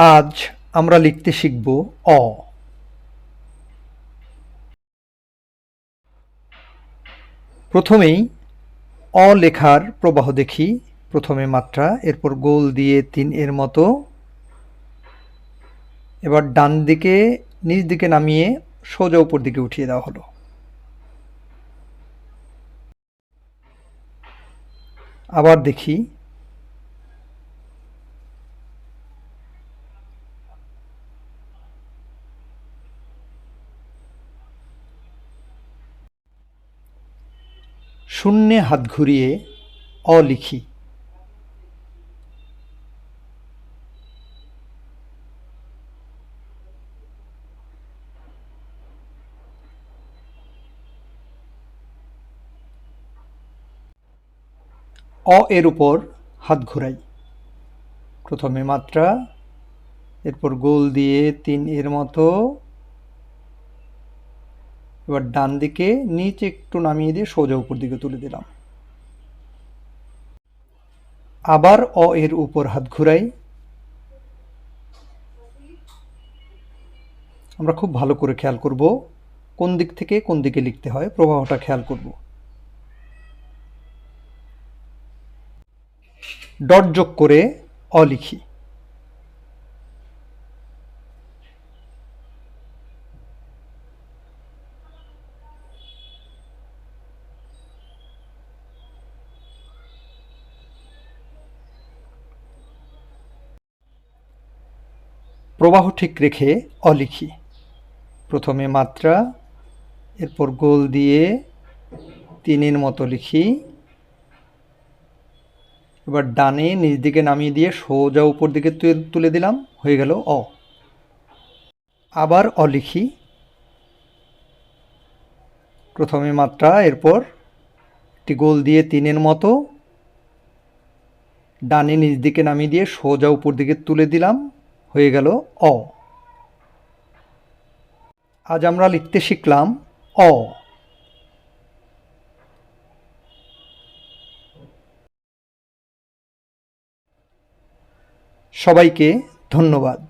আজ আমরা লিখতে শিখব অ। প্রথমেই অ লেখার প্রবাহ দেখি। প্রথমে মাত্রা, এরপর গোল দিয়ে ৩ এর মতো। এবার ডান দিকে নিচ দিকে নামিয়ে সোজা উপর দিকে উঠিয়ে দেওয়া হলো। আবার দেখি। শূন্যে হাত ঘুরিয়ে অ লিখি। অ এর উপর হাত ঘোরাই। প্রথমে মাত্রা, এরপর গোল দিয়ে ৩ এর মতো। এবার ডান দিকে নিচে একটু নামিয়ে দিয়ে সোজা উপর দিকে তুলে দিলাম। আবার অ এর উপর হাত ঘুরাই। আমরা খুব ভালো করে খেয়াল করব কোন দিক থেকে কোন দিকে লিখতে হয়, প্রবাহটা খেয়াল করব। ডট যোগ করে অ লিখি। প্রবাহ ঠিক রেখে অ লিখি। প্রথমে মাত্রা, এরপর গোল দিয়ে ৩ এর মতো লিখি। এবার ডানে নিচ দিকে নামিয়ে দিয়ে সোজা উপর দিকে তুলে দিলাম, হয়ে গেল অ। আবার অ লিখি। প্রথমে মাত্রা, এরপর একটি গোল দিয়ে ৩ এর মতো। ডানে নিচ দিকে নামিয়ে দিয়ে সোজা উপর দিকে তুলে দিলাম, হয়ে গেল অ। আজ আমরা লিখতে শিখলাম অ। সবাইকে ধন্যবাদ।